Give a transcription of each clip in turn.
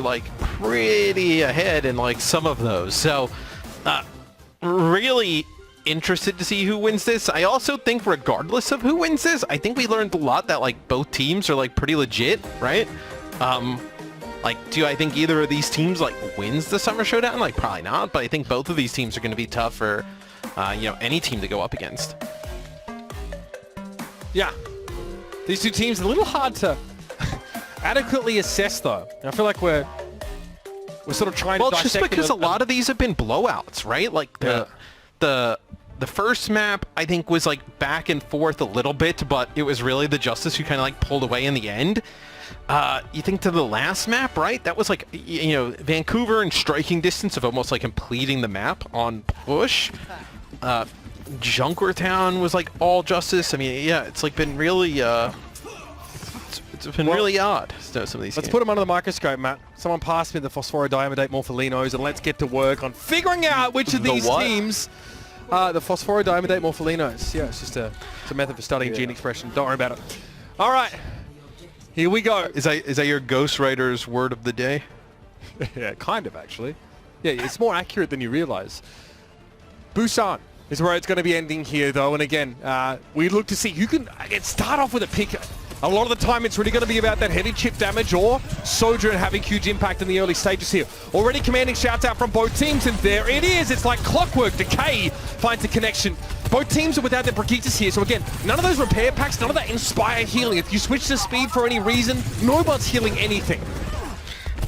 were like pretty ahead in like some of those. So really interested to see who wins this. I also think regardless of who wins this, I think we learned a lot that like both teams are like pretty legit, right? Like, do I think either of these teams like wins the Summer Showdown? Like, probably not, but I think both of these teams are going to be tough for, you know, any team to go up against. Yeah. These two teams are a little hard to adequately assess, though. I feel like we're sort of trying to dissect. Well, just because a lot of these have been blowouts, right? Like, the first map, I think, was like back and forth a little bit, but it was really the Justice who kind of like pulled away in the end. You think to the last map, right? That was like, you know, Vancouver in striking distance of almost like completing the map on push. Junkertown was like all Justice. I mean, yeah, it's like been really, it's been really odd. So some of these. Let's put them under the microscope, Matt. Someone pass me the phosphorodiamidate morpholinos, and let's get to work on figuring out which of these teams. The phosphorodiamidate morpholinos. Yeah, it's a method for studying gene expression. Don't worry about it. All right. Here we go. Is that your ghostwriter's word of the day? Yeah, kind of, actually. Yeah, it's more accurate than you realize. Busan is where it's going to be ending here, though. And again, we look to see who can start off with a pick. A lot of the time, it's really going to be about that heavy chip damage or Sojourn having huge impact in the early stages here. Already commanding shouts out from both teams, and there it is. It's like clockwork. Decay finds a connection. Both teams are without their Brigittes here, so again, none of those repair packs, none of that Inspire healing. If you switch to speed for any reason, nobody's healing anything.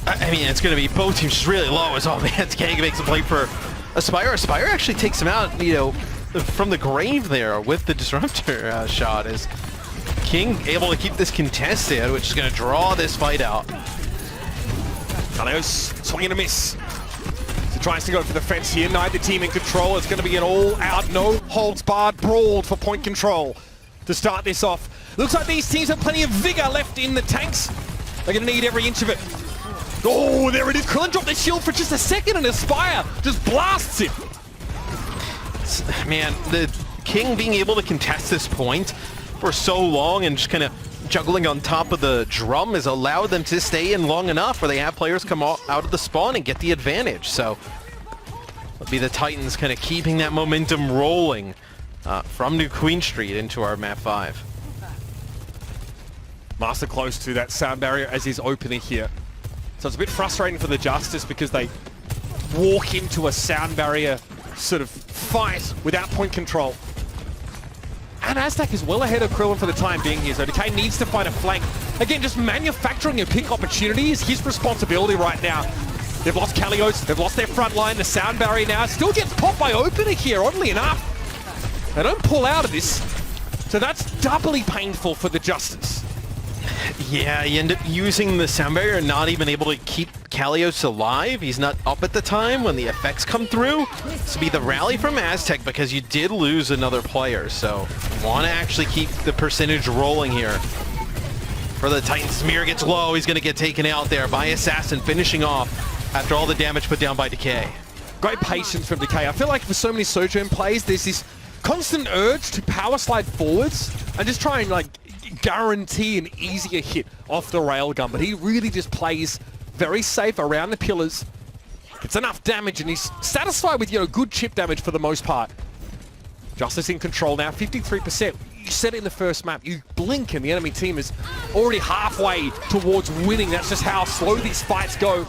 I mean, it's going to be both teams just really low as all man. Decay makes a play for Aspire. Aspire actually takes him out, you know, from the grave there with the Disruptor shot. Is King able to keep this contested, which is going to draw this fight out. Kaleos swing and a miss. So tries to go for the fence here. Neither team in control. It's going to be an all-out, no-holds-barred brawl for point control to start this off. Looks like these teams have plenty of vigor left in the tanks. They're going to need every inch of it. Oh, there it is. Krillin dropped the shield for just a second, and Aspire just blasts it. Man, the King being able to contest this point for so long and just kind of juggling on top of the drum has allowed them to stay in long enough where they have players come out of the spawn and get the advantage. So it'll be the Titans kind of keeping that momentum rolling from New Queen Street into our map 5. Master close to that sound barrier as he's opening here. So it's a bit frustrating for the Justice because they walk into a sound barrier sort of fight without point control. And Aztec is well ahead of Krillin for the time being here, so Decay needs to find a flank. Again, just manufacturing a pick opportunity is his responsibility right now. They've lost Kalios, they've lost their front line, the sound barrier now still gets popped by Opener here, oddly enough. They don't pull out of this, so that's doubly painful for the Justice. Yeah, you end up using the sound barrier and not even able to keep Kalios alive. He's not up at the time when the effects come through. This will be the rally from Aztec because you did lose another player, so you want to actually keep the percentage rolling here. For the Titan, Smear gets low. He's going to get taken out there by Assassin, finishing off after all the damage put down by Decay. Great patience from Decay. I feel like for so many Sojourn plays, there's this constant urge to power slide forwards and just try and like guarantee an easier hit off the railgun, but he really just plays very safe around the pillars. It's enough damage and he's satisfied with, you know, good chip damage for the most part. Justice in control now, 53%. You said it in the first map, you blink and the enemy team is already halfway towards winning. That's just how slow these fights go.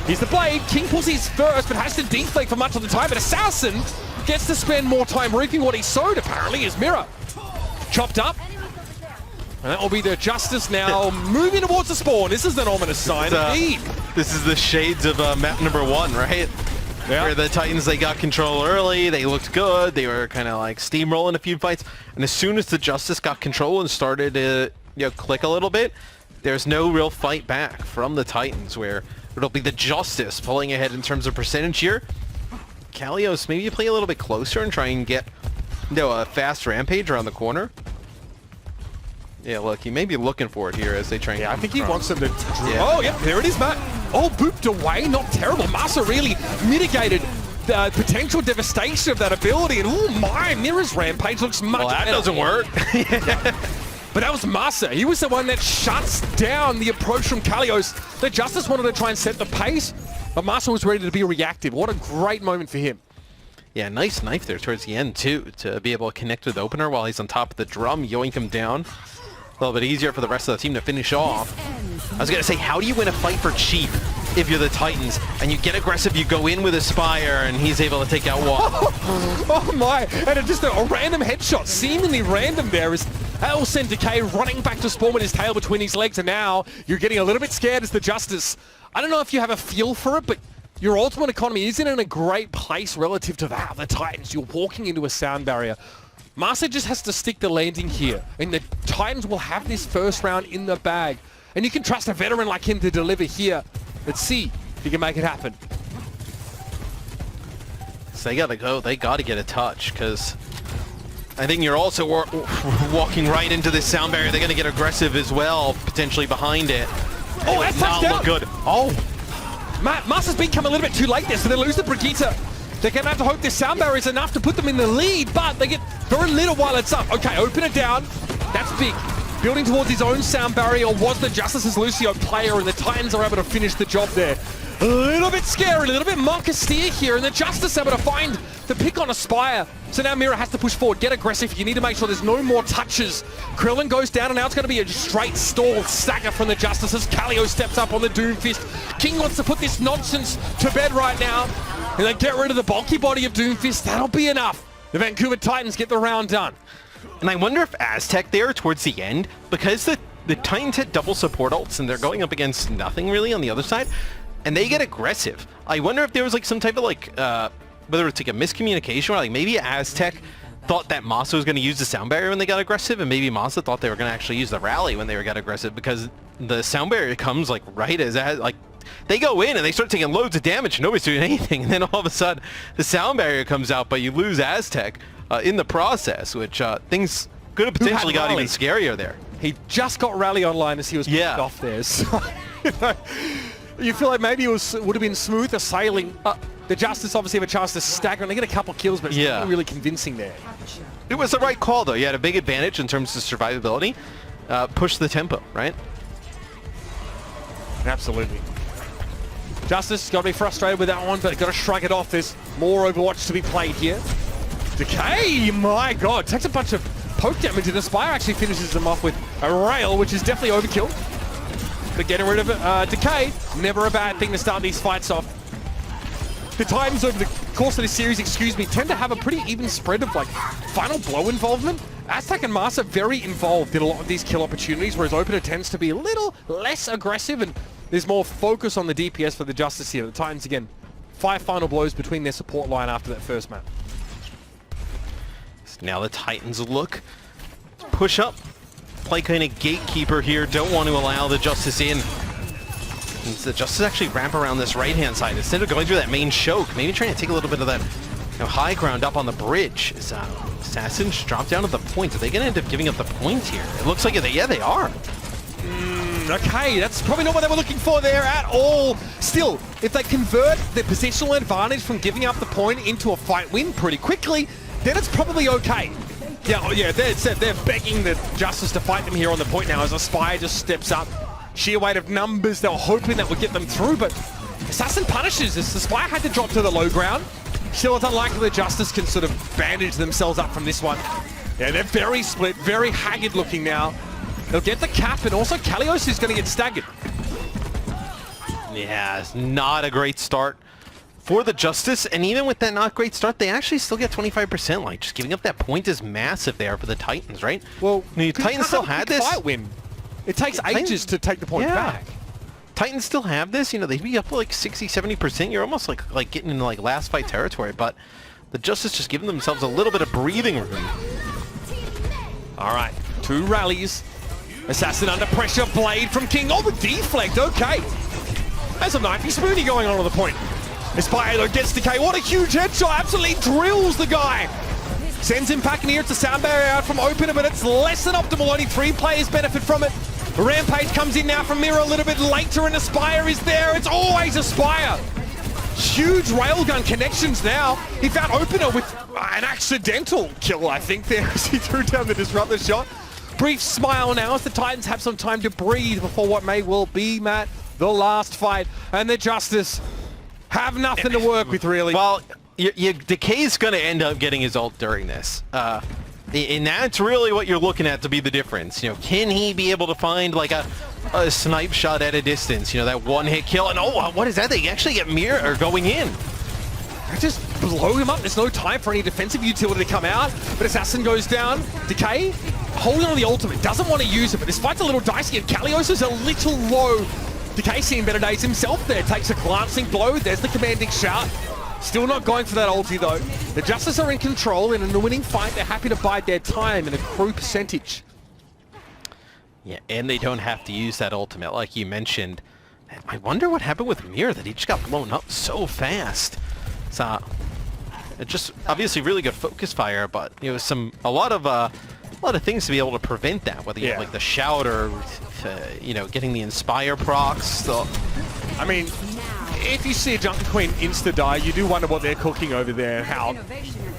Here's the blade. King pulls his first, but has to deflate for much of the time. But Assassin gets to spend more time reaping what he sowed, apparently. His mirror chopped up. And that will be the Justice now moving towards the spawn. This is an ominous sign indeed. This is the shades of map number 1, right? Yeah. Where the Titans, they got control early, they looked good, they were kind of like steamrolling a few fights, and as soon as the Justice got control and started to, you know, click a little bit, there's no real fight back from the Titans, where it'll be the Justice pulling ahead in terms of percentage here. Kalios, maybe you play a little bit closer and try and get, you know, a fast rampage around the corner. Yeah, look, he may be looking for it here as they try and... Yeah, I think he wants them to... Yeah. Oh, yeah, there it is, Matt. Oh, booped away, not terrible. Masa really mitigated the potential devastation of that ability. And oh my, Mirror's Rampage looks much better. Well, that doesn't work. But that was Masa. He was the one that shuts down the approach from Kalios. The Justice wanted to try and set the pace, but Masa was ready to be reactive. What a great moment for him. Yeah, nice knife there towards the end, too, to be able to connect with Opener while he's on top of the drum, yoink him down. A little bit easier for the rest of the team to finish off. I was going to say, how do you win a fight for cheap if you're the Titans? And you get aggressive, you go in with Aspire, and he's able to take out one. Oh my, and just a random headshot, seemingly random there, is L sent Decay running back to spawn with his tail between his legs, and now you're getting a little bit scared as the Justice. I don't know if you have a feel for it, but your ultimate economy isn't in a great place relative to that. The Titans, you're walking into a sound barrier. Masa just has to stick the landing here, and the Titans will have this first round in the bag. And you can trust a veteran like him to deliver here. Let's see if he can make it happen. So they gotta go, they gotta get a touch, because I think you're also walking right into this sound barrier. They're gonna get aggressive as well, potentially behind it. Oh, that's not look good. Oh, Masa's been coming a little bit too late there, so they lose the Brigitte. They're going to have to hope this sound barrier is enough to put them in the lead, but they get very little while it's up. Okay, open it down. That's big. Building towards his own sound barrier was the Justice's Lucio player, and the Titans are able to finish the job there. A little bit scary, a little bit Monka steer here, and the Justice able to find the pick on Aspire. So now Mira has to push forward, get aggressive. You need to make sure there's no more touches. Krillin goes down, and now it's going to be a straight stall stagger from the Justice as Kaleo steps up on the Doomfist. King wants to put this nonsense to bed right now, and then get rid of the bulky body of Doomfist. That'll be enough. The Vancouver Titans get the round done. And I wonder if Aztec there towards the end, because the Titans hit double support ults and they're going up against nothing really on the other side, and they get aggressive. I wonder if there was like some type of like, whether it's like a miscommunication or like maybe Aztec thought that Masa was going to use the sound barrier when they got aggressive, and maybe Masa thought they were going to actually use the rally when they got aggressive, because the sound barrier comes like right as like they go in and they start taking loads of damage, nobody's doing anything, and then all of a sudden the sound barrier comes out, but you lose Aztec in the process, which things could have potentially got even scarier there. He just got Rally online as he was picked off there, so you feel like maybe it would have been smoother sailing. The Justice obviously have a chance to stagger, and they get a couple kills, but it's not really convincing there. It was the right call, though. You had a big advantage in terms of survivability. Push the tempo, right? Absolutely. Justice got to be frustrated with that one, but got to shrug it off. There's more Overwatch to be played here. Decay, my god, takes a bunch of poke damage, and Aspire actually finishes them off with a rail, which is definitely overkill. But getting rid of it, Decay, never a bad thing to start these fights off. The Titans over the course of this series, tend to have a pretty even spread of like final blow involvement. Aztec and Masa very involved in a lot of these kill opportunities, whereas Opener tends to be a little less aggressive, and there's more focus on the DPS for the Justice here. The Titans, again, 5 final blows between their support line after that first map. Now the Titans look, push up, play kind of gatekeeper here, don't want to allow the Justice in. And the Justice actually ramp around this right-hand side instead of going through that main choke, maybe trying to take a little bit of that high ground up on the bridge. Is Assassins drop down to the point? Are they going to end up giving up the point here? It looks like they are. Okay, that's probably not what they were looking for there at all. Still, if they convert their positional advantage from giving up the point into a fight win pretty quickly, then it's probably okay. Yeah, they're begging the Justice to fight them here on the point now as Aspire just steps up. Sheer weight of numbers, they were hoping that would get them through, but Assassin punishes this. Aspire had to drop to the low ground. Still, it's unlikely the Justice can sort of bandage themselves up from this one. Yeah, they're very split, very haggard looking now. They'll get the cap, and also Kalios is going to get staggered. Yeah, it's not a great start for the Justice, and even with that not great start, they actually still get 25%. Like, just giving up that point is massive there for the Titans, right? Well, the Titans still had this fight win. It takes ages to take the point back. Titans still have this, they'd be up to like 60, 70%. You're almost like getting into like last fight territory, but the Justice just giving themselves a little bit of breathing room. All right, 2 rallies. Assassin under pressure, blade from King. Oh, the deflect, okay. There's a knifey smoothie going on the point. Aspire though gets Decay. What a huge headshot, absolutely drills the guy. Sends him back near. It's a sound barrier out from Opener, but it's less than optimal. Only 3 players benefit from it. Rampage comes in now from Mira a little bit later, and Aspire is there. It's always Aspire. Huge railgun connections now. He found Opener with an accidental kill, I think, there as he threw down the disruptor shot. brief smile now as the Titans have some time to breathe before what may well be, Matt, the last fight. And the Justice have nothing to work with, really. Well, Decay's going to end up getting his ult during this. And that's really what you're looking at to be the difference. You know, can he be able to find like a snipe shot at a distance? You know, that one-hit kill. And oh, what is that? They actually get mirror going in. They just blow him up. There's no time for any defensive utility to come out. But Assassin goes down. Decay holding on the ultimate. Doesn't want to use it, but this fight's a little dicey. And Kalios is a little low. Decay seeing better days himself there. Takes a glancing blow. There's the commanding shout. Still not going for that ulti though. The Justice are in control, and in the winning fight, they're happy to bide their time and accrue percentage. Yeah, and they don't have to use that ultimate like you mentioned. I wonder what happened with Mir that he just got blown up so fast. So, it's just obviously really good focus fire, but you know a lot of things to be able to prevent that. Whether you have like the shout or you know, getting the inspire procs. So, I mean, if you see a Jungle Queen insta-die, you do wonder what they're cooking over there, how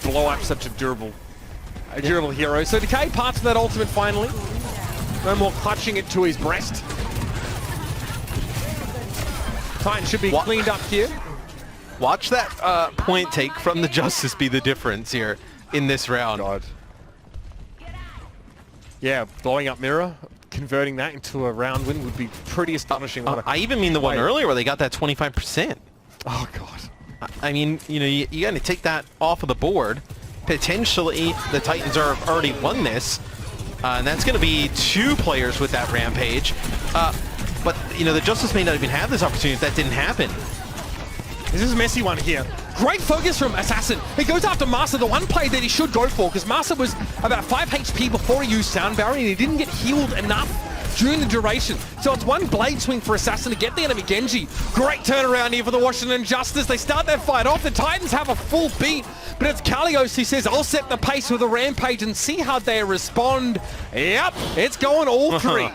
blow up such a durable hero. So Decay parts of that ultimate finally. No more clutching it to his breast. Titan should be cleaned up here. Watch that point take from the Justice be the difference here in this round. God. Yeah, blowing up Mirror, converting that into a round win would be pretty astonishing. I even mean the one earlier where they got that 25%. Oh, God. I mean, you know, you got to take that off of the board. Potentially, the Titans are already won this. And that's going to be 2 players with that Rampage. But, you know, the Justice may not even have this opportunity if that didn't happen. This is a messy one here. Great focus from Assassin. He goes after Master, the one play that he should go for, because Master was about 5 HP before he used Sound Barrier, and he didn't get healed enough during the duration. So it's one blade swing for Assassin to get the enemy Genji. Great turnaround here for the Washington Justice. They start their fight off. The Titans have a full beat, but it's Kalios who says, I'll set the pace with a Rampage and see how they respond. Yep, it's going all 3.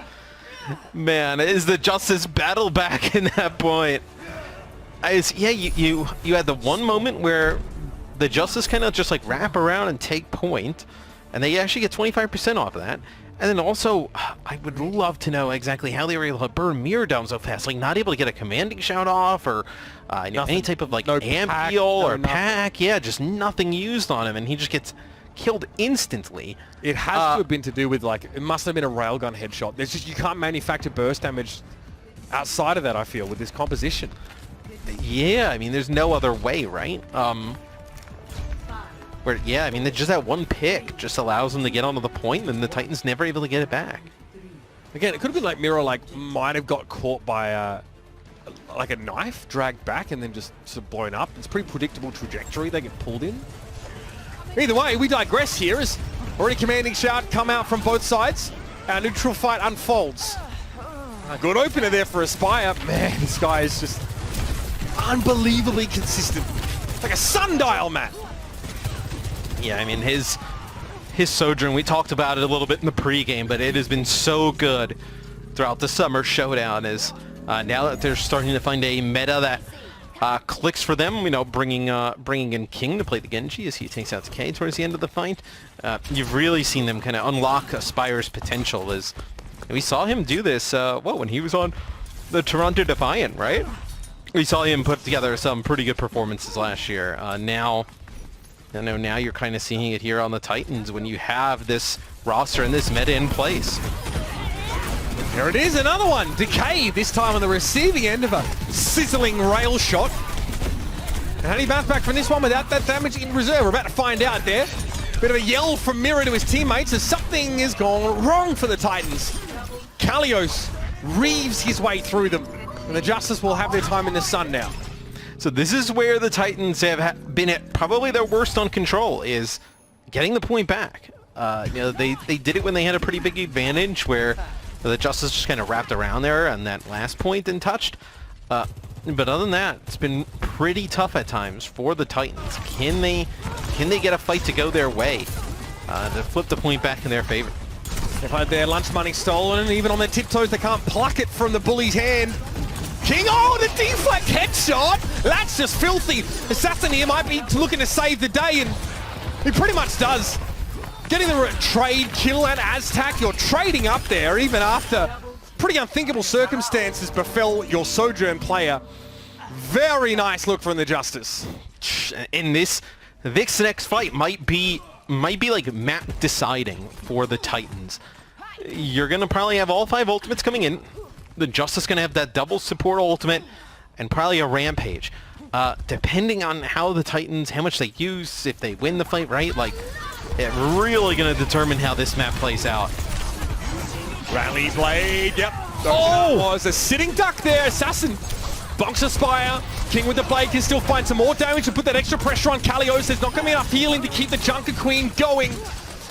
Man, is the Justice battle back in that point? Yeah, you had the one moment where the Justice kind of just like wrap around and take point, and they actually get 25% off of that. And then also, I would love to know exactly how they were able to burn Mirror down so fast, like not able to get a commanding shout off or you know, any type of like amp heal or pack. Yeah, just nothing used on him, and he just gets killed instantly. It has to have been to do with like, it must have been a railgun headshot. There's just, you can't manufacture burst damage outside of that, I feel, with this composition. Yeah, I mean, there's no other way, right? Yeah, I mean, just that one pick just allows them to get onto the point, and the Titans never able to get it back. Again, it could have been like Miro, like, might have got caught by like a knife, dragged back, and then just sort of blown up. It's a pretty predictable trajectory they get pulled in. Either way, we digress here as already commanding shout come out from both sides. Our neutral fight unfolds. A good opener there for Aspire. Man, this guy is just unbelievably consistent. Like a sundial, Matt. Yeah, I mean, his Sojourn, we talked about it a little bit in the pregame, but it has been so good throughout the summer Showdown as now that they're starting to find a meta that clicks for them, you know, bringing in King to play the Genji as he takes out Decay towards the end of the fight. You've really seen them kind of unlock Aspire's potential as we saw him do this, when he was on the Toronto Defiant, right? We saw him put together some pretty good performances last year. Now you're kind of seeing it here on the Titans when you have this roster and this meta in place. Here it is, another one. Decay, this time on the receiving end of a sizzling rail shot. And how do you bounce back from this one without that damage in reserve? We're about to find out there. Bit of a yell from Mirror to his teammates as something has gone wrong for the Titans. Kalios reaves his way through them. And the Justice will have their time in the sun now. So this is where the Titans have been at probably their worst on control, is getting the point back. You know, they did it when they had a pretty big advantage where the Justice just kind of wrapped around there on that last point and touched. But other than that, it's been pretty tough at times for the Titans. Can they get a fight to go their way to flip the point back in their favor? They've had their lunch money stolen, and even on their tiptoes, they can't pluck it from the bully's hand. King, oh, the deflect headshot! That's just filthy. Assassin here might be looking to save the day, and he pretty much does. getting the trade kill and Aztac. You're trading up there even after pretty unthinkable circumstances befell your Sojourn player. Very nice look from the Justice. In this next fight might be like map deciding for the Titans. You're gonna probably have all 5 ultimates coming in. The Justice gonna have that double support ultimate and probably a Rampage. Depending on how the Titans, how much they use, if they win the fight, right? Like, it's really gonna determine how this map plays out. Rally Blade, yep. Oh, was a sitting duck there. Assassin bonks a Spire. King with the Blade can still find some more damage to put that extra pressure on Kalios. There's not going to be enough healing to keep the Junker Queen going.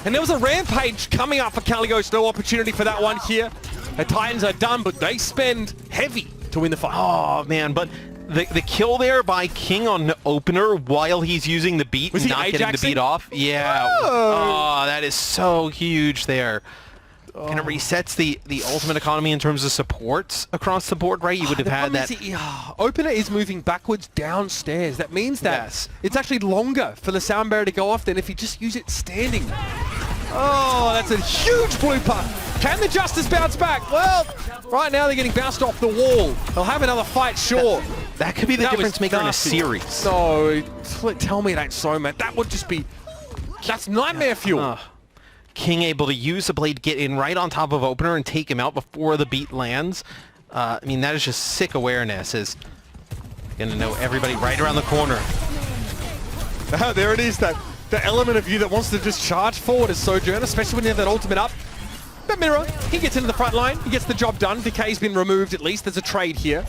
And there was a Rampage coming up for Kalios. No opportunity for that one here. The Titans are done, but they spend heavy to win the fight. Oh, man, but the kill there by King on opener while he's using the beat and not getting the beat off. Yeah. Oh, that is so huge there. Kind of resets the ultimate economy in terms of supports across the board, right? You would have had that. Opener is moving backwards downstairs. That means that it's actually longer for the sound barrier to go off than if you just use it standing. Oh, that's a huge blooper. Can the Justice bounce back? Well, right now they're getting bounced off the wall. They'll have another fight, sure. That could be the difference maker in a series. No, tell me it ain't so, man. That would just be... That's nightmare fuel. King able to use the blade, get in right on top of opener and take him out before the beat lands. I mean, that is just sick awareness. Is gonna know everybody right around the corner. There it is, the element of you that wants to just charge forward as Sojourn, especially when you have that ultimate up. But Mirror, he gets into the front line, he gets the job done. Decay's been removed at least, there's a trade here.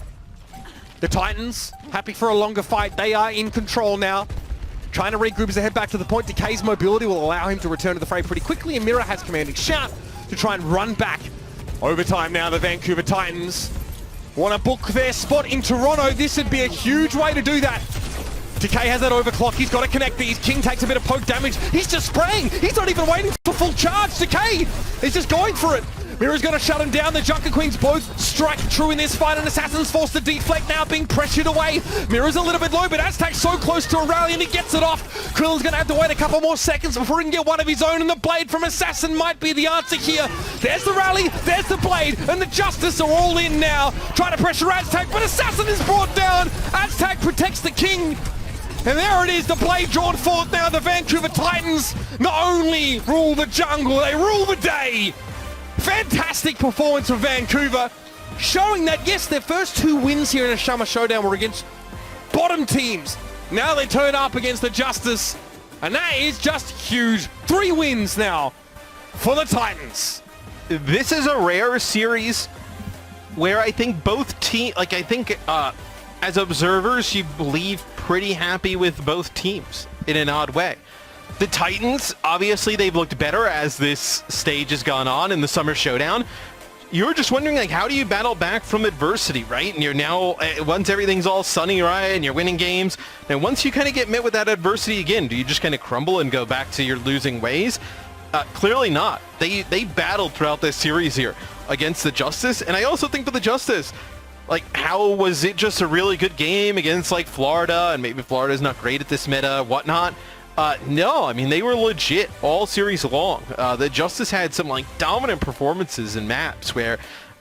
The Titans, happy for a longer fight, they are in control now. Trying to regroup as they head back to the point. Decay's mobility will allow him to return to the fray pretty quickly, and Mirror has commanding shout to try and run back. Overtime now, the Vancouver Titans want to book their spot in Toronto. This would be a huge way to do that. Decay has that overclock. He's got to connect these. King takes a bit of poke damage. He's just spraying. He's not even waiting for full charge. Decay is just going for it. Mirror's going to shut him down. The Junker Queens both strike true in this fight, and Assassin's forced to deflect now, being pressured away. Mirror's a little bit low, but Aztac's so close to a rally, and he gets it off. Krillin's going to have to wait a couple more seconds before he can get one of his own, and the blade from Assassin might be the answer here. There's the rally, there's the blade, and the Justice are all in now. Trying to pressure Aztac, but Assassin is brought down. Aztac protects the King. And there it is, the blade drawn forth now. The Vancouver Titans not only rule the jungle, they rule the day. Fantastic performance from Vancouver, showing that, yes, their first 2 wins here in a Summer Showdown were against bottom teams. Now they turn up against the Justice, and that is just huge. 3 wins now for the Titans. This is a rare series where I think both teams, like I think as observers, you leave pretty happy with both teams in an odd way. The Titans, obviously they've looked better as this stage has gone on in the Summer Showdown. You're just wondering, like, how do you battle back from adversity, right? And you're now, once everything's all sunny, right, and you're winning games, now once you kind of get met with that adversity again, do you just kind of crumble and go back to your losing ways? Clearly not. They battled throughout this series here against the Justice, and I also think for the Justice, like, how was it just a really good game against, like, Florida, and maybe Florida's not great at this meta, whatnot? No, I mean, they were legit all series long. The Justice had some, like, dominant performances in maps where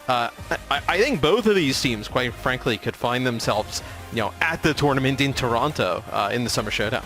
I think both of these teams, quite frankly, could find themselves, you know, at the tournament in Toronto in the Summer Showdown.